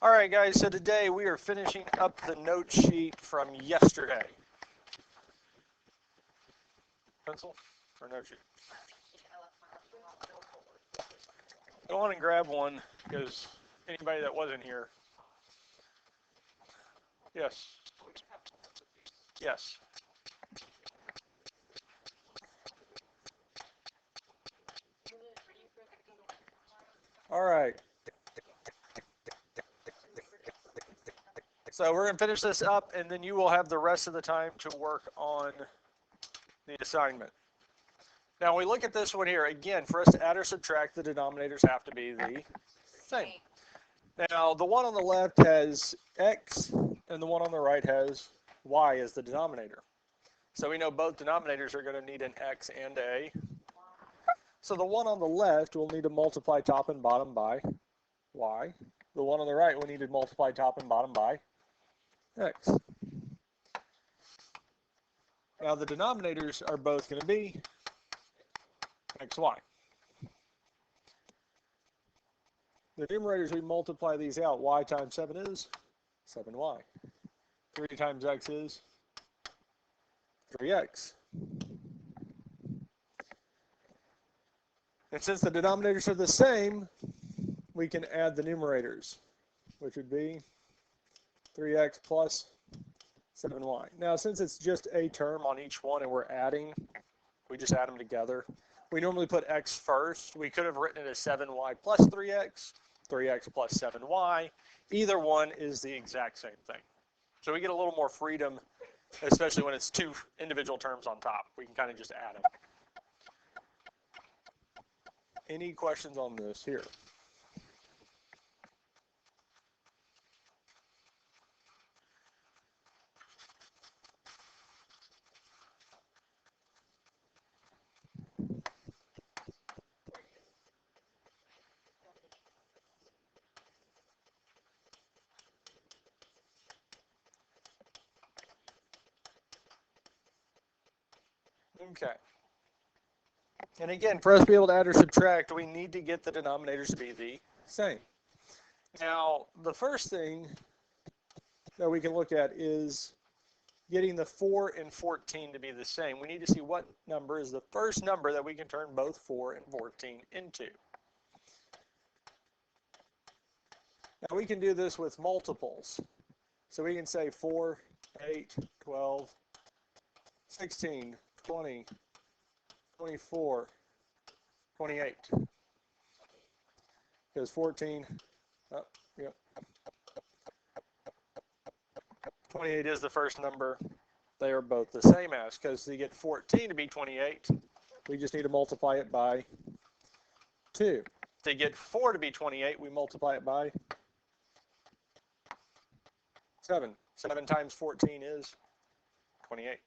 All right, guys, so today we are finishing up the note sheet from yesterday. Pencil or note sheet? Go on and grab one because anybody that wasn't here. Yes. Yes. All right. So we're going to finish this up, and then you will have the rest of the time to work on the assignment. Now we look at this one here. Again, for us to add or subtract, the denominators have to be the same. Now, the one on the left has x, and the one on the right has y as the denominator. So we know both denominators are going to need an x and a. So the one on the left will need to multiply top and bottom by y. The one on the right will need to multiply top and bottom by x. Now the denominators are both going to be xy. The numerators, we multiply these out. Y times 7 is 7y. 3 times x is 3x. And since the denominators are the same, we can add the numerators, which would be 3x plus 7y. Now, since it's just a term on each one and we're adding, we just add them together. We normally put x first. We could have written it as 7y plus 3x, 3x plus 7y. Either one is the exact same thing. So we get a little more freedom, especially when it's two individual terms on top. We can kind of just add them. Any questions on this here? Okay. And again, for us to be able to add or subtract, we need to get the denominators to be the same. Now, the first thing that we can look at is getting the 4 and 14 to be the same. We need to see what number is the first number that we can turn both 4 and 14 into. Now, we can do this with multiples. So we can say 4, 8, 12, 16, 20, 24, 28. Because 14, yep. 28 is the first number. They are both the same as, because to get 14 to be 28, we just need to multiply it by 2. To get 4 to be 28, we multiply it by 7. 7 times 14 is 28.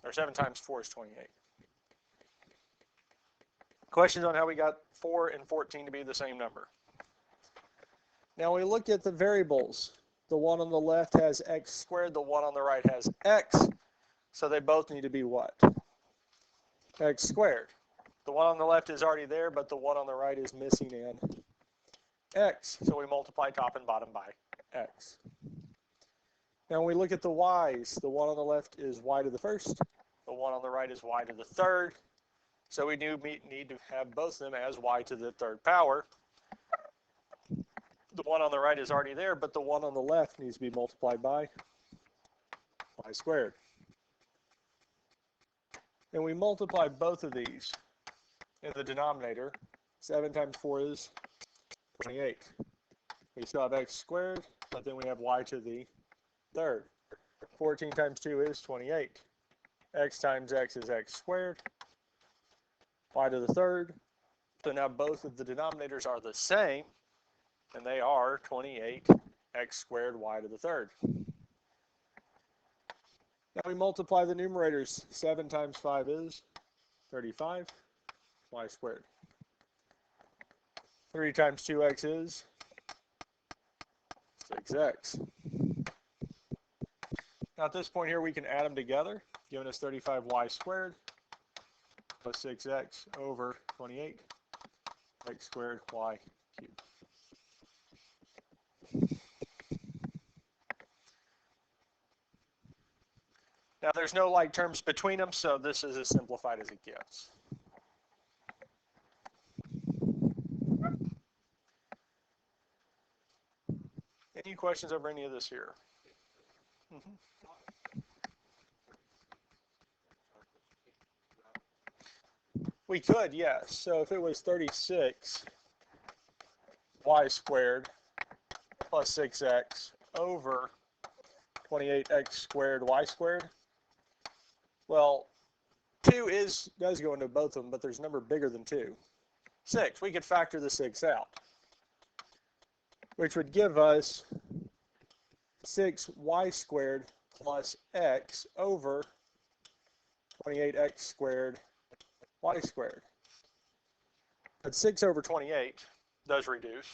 Or 7 times 4 is 28. Questions on how we got 4 and 14 to be the same number? Now we look at the variables. The one on the left has x squared, the one on the right has x. So they both need to be what? X squared. The one on the left is already there, but the one on the right is missing an x. So we multiply top and bottom by x. Now when we look at the y's, the one on the left is y to the first, the one on the right is y to the third. So we do need to have both of them as y to the third power. The one on the right is already there, but the one on the left needs to be multiplied by y squared. And we multiply both of these in the denominator. 7 times 4 is 28. We still have x squared, but then we have y to the third. 14 times 2 is 28. X times x is x squared. Y to the third. So now both of the denominators are the same, and they are 28 x squared y to the third. Now we multiply the numerators. 7 times 5 is 35 y squared. 3 times 2x is 6x. Now at this point here we can add them together, giving us 35y squared plus 6x over 28 x squared y cubed. Now there's no like terms between them, so this is as simplified as it gets. Any questions over any of this here? Mm-hmm. We could, yes. So if it was 36 y squared plus 6x over 28x squared y squared, well, 2 does go into both of them, but there's a number bigger than 2. 6. We could factor the 6 out, which would give us 6y squared plus x over 28x squared y squared. But 6 over 28 does reduce.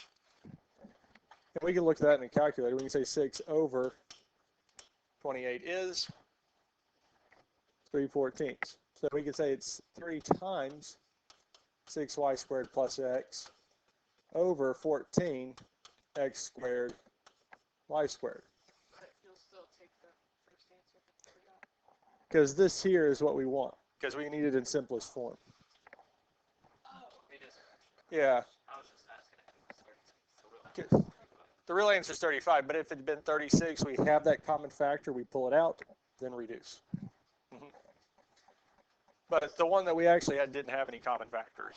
And we can look at that in a calculator. We can say 6 over 28 is 3/14. So we can say it's 3 times 6y squared plus x over 14 x squared y squared. You'll still take the first answer before that. Because this here is what we want, because we need it in simplest form. Oh, it is. Yeah. I was just asking if it was 36. The real answer is 35, but if it had been 36, we have that common factor, we pull it out, then reduce. Mm-hmm. But the one that we actually had didn't have any common factors.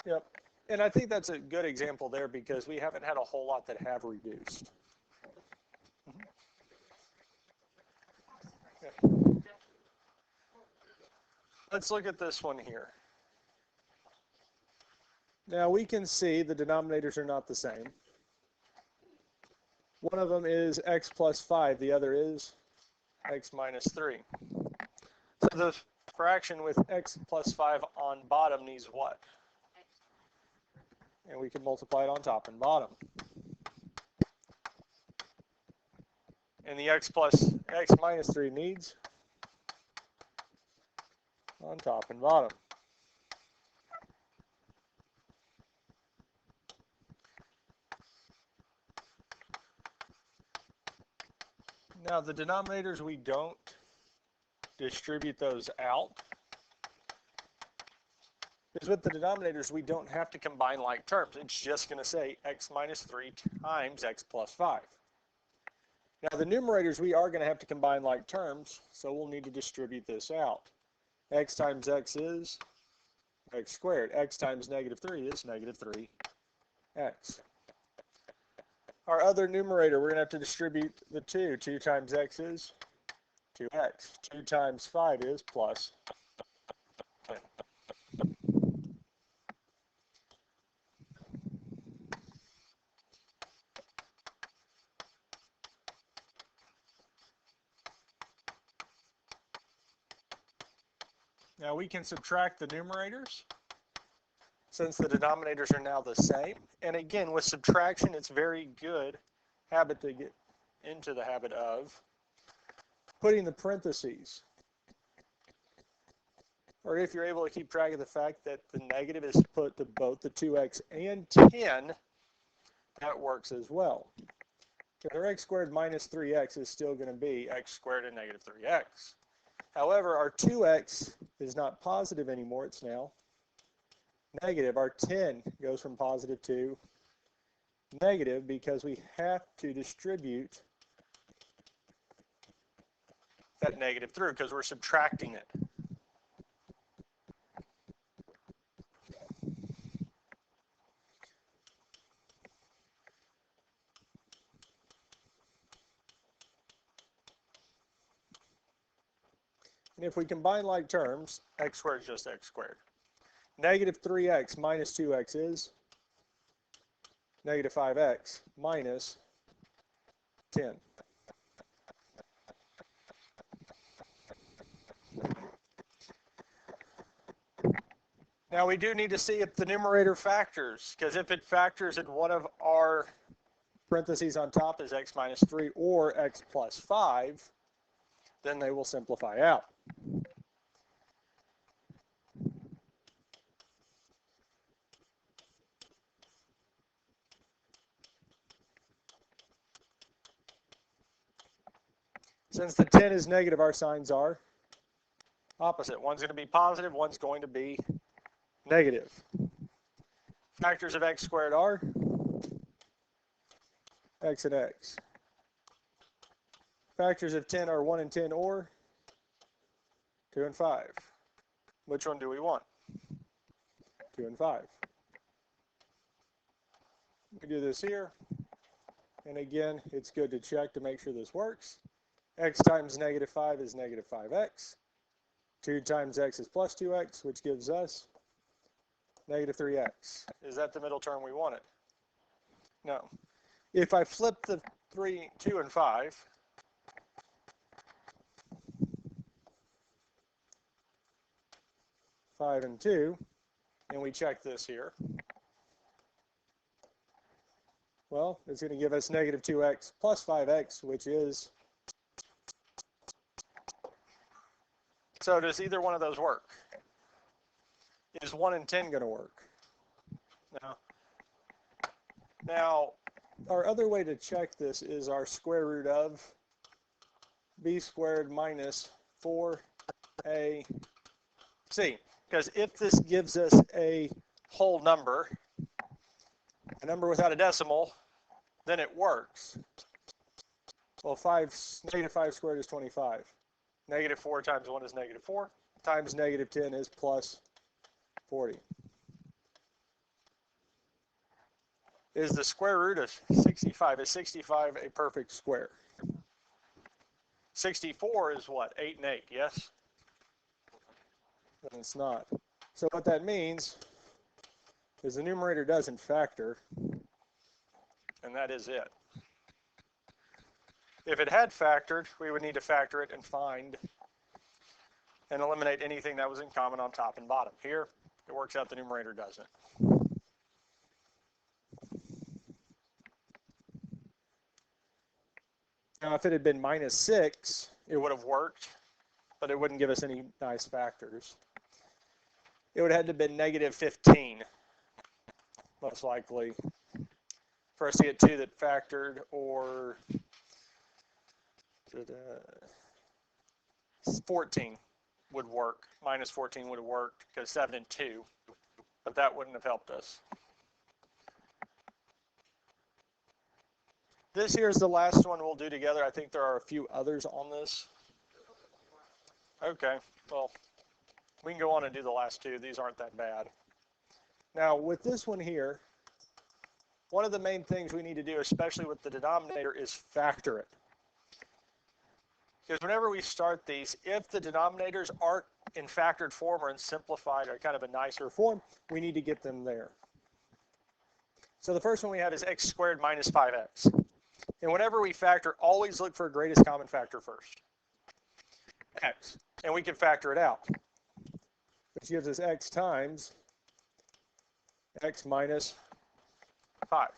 Yep. And I think that's a good example there because we haven't had a whole lot that have reduced. Mm-hmm. Okay. Let's look at this one here. Now we can see the denominators are not the same. One of them is x plus 5, the other is x minus 3. So the fraction with x plus 5 on bottom needs what? And we can multiply it on top and bottom. And the x minus 3 needs on top and bottom. Now the denominators, we don't distribute those out. Because with the denominators, we don't have to combine like terms. It's just going to say x minus 3 times x plus 5. Now the numerators, we are going to have to combine like terms, so we'll need to distribute this out. X times x is x squared. X times negative 3 is negative 3x. Our other numerator, we're going to have to distribute the 2. 2 times x is 2x. 2 times 5 is plus 10. Now we can subtract the numerators since the denominators are now the same. And again, with subtraction, it's very good habit to get into the habit of putting the parentheses. Or if you're able to keep track of the fact that the negative is put to both the 2x and 10, that works as well. Because our x squared minus 3x is still going to be x squared and negative 3x. However, our 2x is not positive anymore. It's now negative. Our 10 goes from positive to negative because we have to distribute that negative through because we're subtracting it. And if we combine like terms, x squared is just x squared. Negative 3x minus 2x is negative 5x minus 10. Now we do need to see if the numerator factors, because if it factors in one of our parentheses on top is x minus 3 or x plus 5, then they will simplify out. Since the 10 is negative, our signs are opposite. One's going to be positive, one's going to be negative. Factors of x squared are x and x. Factors of 10 are 1 and 10 or 2 and 5. Which one do we want? 2 and 5. We do this here. And again, it's good to check to make sure this works. X times negative 5 is negative 5x. 2 times x is plus 2x, which gives us negative 3x. Is that the middle term we wanted? No. If I flip the 2 and 5, five and 2, and we check this here, well, it's going to give us negative 2x plus 5x, which is, so does either one of those work? Is 1 and 10 going to work? No. Now, our other way to check this is our square root of b squared minus 4ac. Because if this gives us a whole number, a number without a decimal, then it works. Well, negative 5 squared is 25. Negative 4 times 1 is negative 4. Times negative 10 is plus 40. Is the square root of 65, is 65 a perfect square? 64 is what? 8 and 8, yes? Then it's not. So what that means is the numerator doesn't factor, and that is it. If it had factored, we would need to factor it and find and eliminate anything that was in common on top and bottom. Here, it works out the numerator doesn't. Now, if it had been minus 6, it would have worked, but it wouldn't give us any nice factors. It would have had to have been negative 15, most likely, for us to get 2 that factored, or 14 would work. Minus 14 would have worked, because 7 and 2, but that wouldn't have helped us. This here is the last one we'll do together. I think there are a few others on this. Okay, well, we can go on and do the last two. These aren't that bad. Now, with this one here, one of the main things we need to do, especially with the denominator, is factor it. Because whenever we start these, if the denominators aren't in factored form or in simplified or kind of a nicer form, we need to get them there. So the first one we have is x squared minus 5x. And whenever we factor, always look for a greatest common factor first. X. And we can factor it out, which gives us x times x minus 5.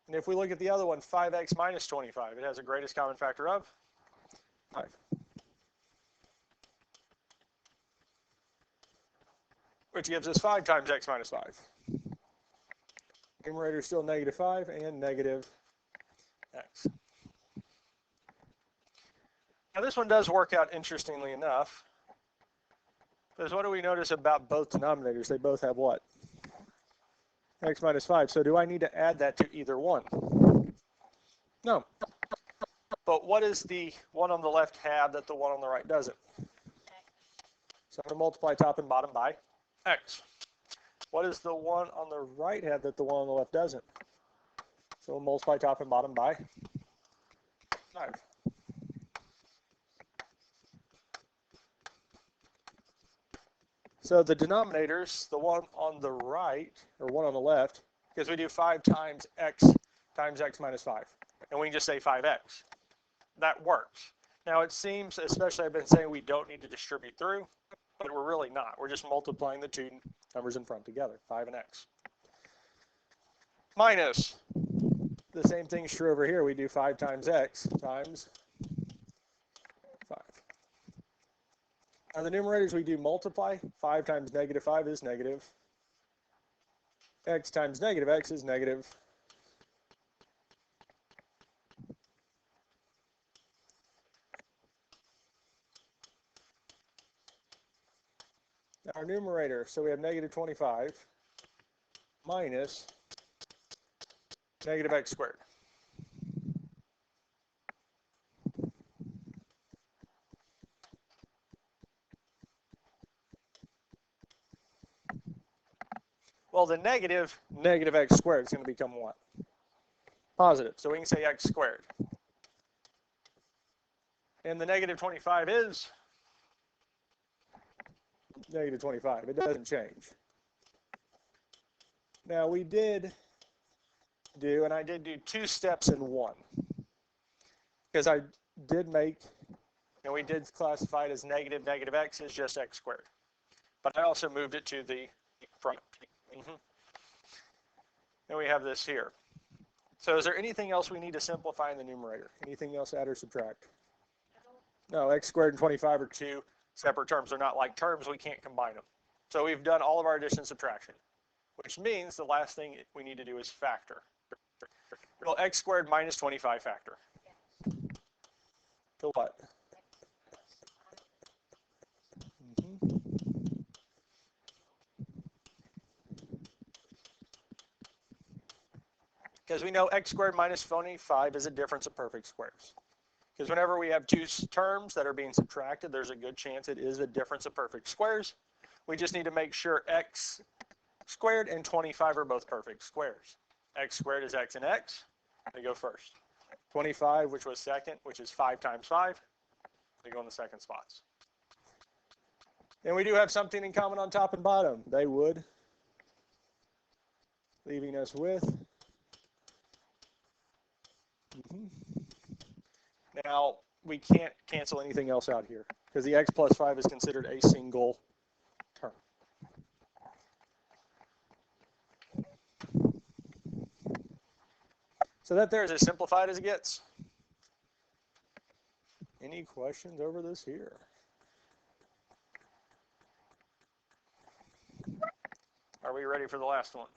And if we look at the other one, 5x minus 25, it has a greatest common factor of 5. Which gives us 5 times x minus 5. Numerator is still negative 5 and negative x. Now this one does work out interestingly enough, because what do we notice about both denominators? They both have what? X minus 5. So do I need to add that to either one? No. But what does the one on the left have that the one on the right doesn't? So I'm going to multiply top and bottom by x. What does the one on the right have that the one on the left doesn't? So we'll multiply top and bottom by 5. So the denominators, the one on the right, or one on the left, because we do 5 times x minus 5. And we can just say 5x. That works. Now it seems, especially I've been saying we don't need to distribute through, but we're really not. We're just multiplying the two numbers in front together, 5 and x. Minus, the same thing is true over here. We do 5 times x times 5. Now the numerators we do multiply. 5 times negative 5 is negative. X times negative x is negative. Our numerator, so we have negative 25 minus negative x squared. Well, the negative x squared is going to become what? Positive. So we can say x squared. And the negative 25 is negative 25. It doesn't change. Now we did do, and I did do 2 steps in one. Because I did make, and we did classify it as negative x is just x squared. But I also moved it to the front. And we have this here. So is there anything else we need to simplify in the numerator? Anything else add or subtract? No, x squared and 25 are 2 separate terms. They're not like terms. We can't combine them. So we've done all of our addition and subtraction, which means the last thing we need to do is factor. Well, x squared minus 25 factor. To what? Because we know x squared minus 25 is a difference of perfect squares. Because whenever we have 2 terms that are being subtracted, there's a good chance it is a difference of perfect squares. We just need to make sure x squared and 25 are both perfect squares. X squared is x and x. They go first. 25, which was second, which is 5 times 5. They go in the second spots. And we do have something in common on top and bottom. They would, leaving us with. Now, we can't cancel anything else out here because the x plus 5 is considered a single term. So that there is as simplified as it gets. Any questions over this here? Are we ready for the last one?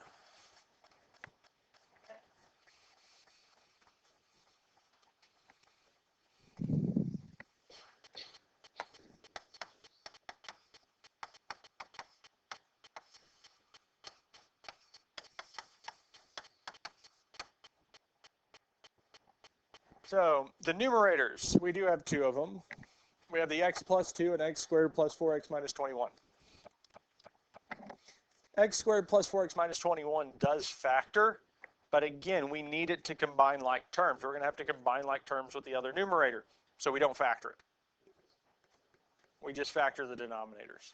So the numerators, we do have 2 of them. We have the x plus 2 and x squared plus 4x minus 21. X squared plus 4x minus 21 does factor, but again, we need it to combine like terms. We're going to have to combine like terms with the other numerator, so we don't factor it. We just factor the denominators.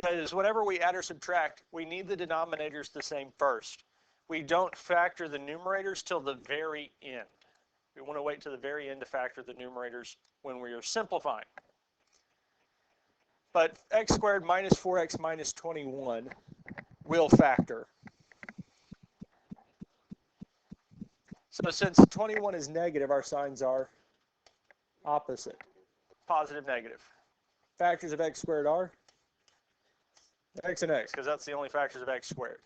Because whenever we add or subtract, we need the denominators the same first. We don't factor the numerators till the very end. We want to wait to the very end to factor the numerators when we are simplifying. But x squared minus 4x minus 21 will factor. So since 21 is negative, our signs are opposite. Positive, negative. Factors of x squared are x and x, because that's the only factors of x squared.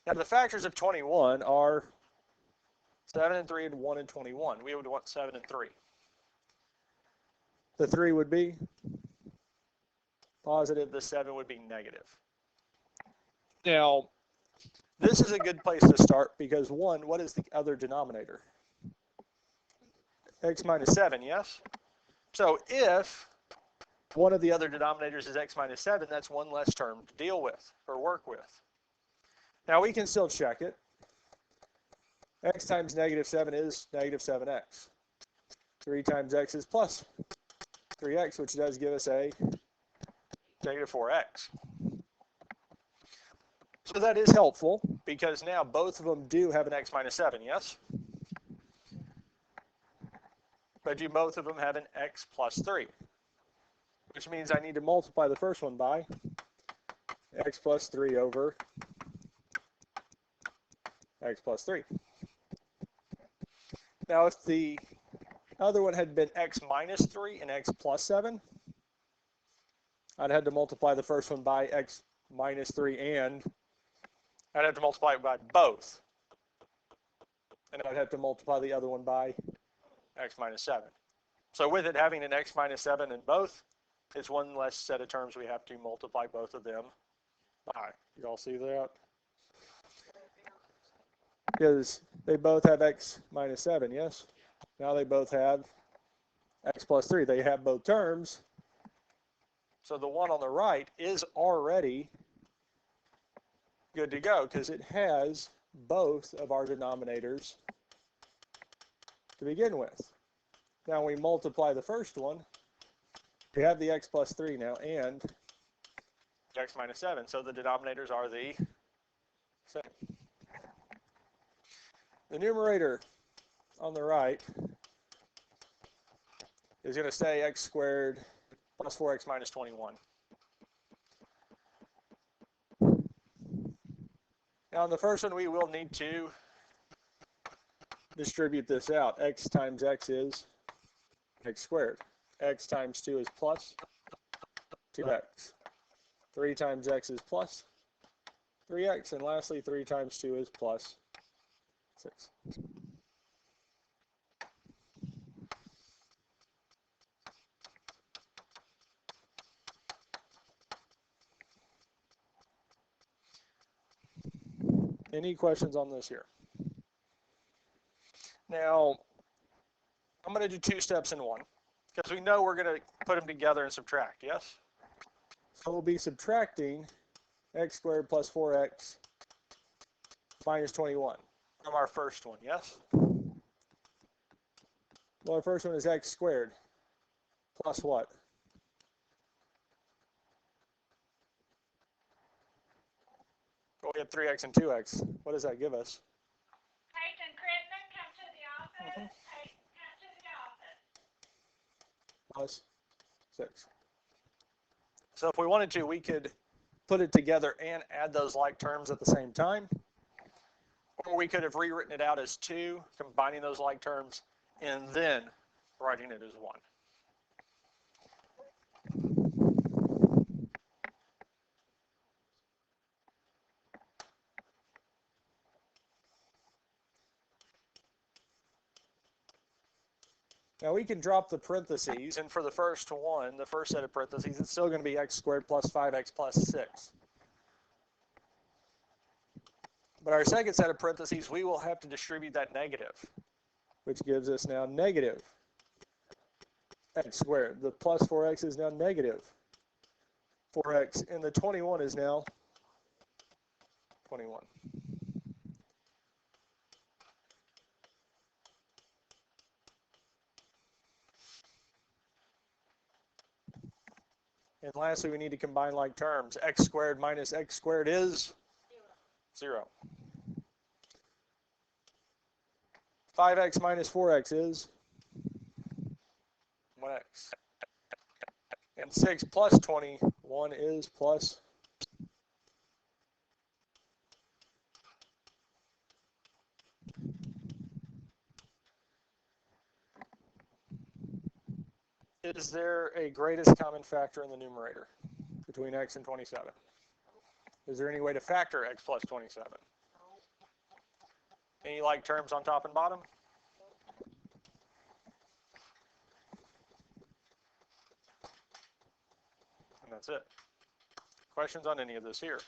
Now the factors of 21 are 7 and 3 and 1 and 21. We would want 7 and 3. The 3 would be positive, the 7 would be negative. Now, this is a good place to start because 1, what is the other denominator? X minus 7, yes? So if one of the other denominators is x minus 7, that's one less term to deal with or work with. Now we can still check it. X times negative 7 is negative 7x. 3 times x is plus 3x, which does give us a negative 4x. So that is helpful because now both of them do have an x minus 7, yes? But do both of them have an x plus 3? Which means I need to multiply the first one by x plus 3 over x plus 3. Now, if the other one had been x minus 3 and x plus 7, I'd have to multiply the first one by x minus 3 and I'd have to multiply it by both And I'd have to multiply the other one by x minus 7. So with it having an x minus 7 in both, it's one less set of terms we have to multiply both of them by. You all see that? Because they both have x minus 7, yes? Now they both have x plus 3. They have both terms. So the one on the right is already good to go because it has both of our denominators to begin with. Now we multiply the first one. We have the x plus 3 now and x minus 7. So the denominators are the same. The numerator on the right is going to stay x squared plus 4x minus 21. Now in the first one we will need to distribute this out. X times x is x squared. X times 2 is plus 2x. 3 times x is plus 3x. And lastly, 3 times 2 is plus 6. Any questions on this here? Now, I'm going to do 2 steps in one because we know we're going to put them together and subtract, yes? So we'll be subtracting x squared plus 4x minus 21 from our first one, yes? Well, our first one is x squared plus what? Well, we have 3x and 2x. What does that give us? Peyton, Kristen, come to the office. Peyton, come to the office. Plus 6. So if we wanted to, we could put it together and add those like terms at the same time. Or we could have rewritten it out as 2, combining those like terms, and then writing it as 1. Now we can drop the parentheses, and for the first one, the first set of parentheses, it's still going to be x squared plus 5x plus 6. But our second set of parentheses, we will have to distribute that negative, which gives us now negative x squared. The plus 4x is now negative 4x, and the 21 is now 21. And lastly, we need to combine like terms. X squared minus x squared is 0. 5x minus 4x is 1x. And 6 plus 21 is plus 1. Is there a greatest common factor in the numerator between x and 27? Is there any way to factor x plus 27? Any like terms on top and bottom? And that's it. Questions on any of this here?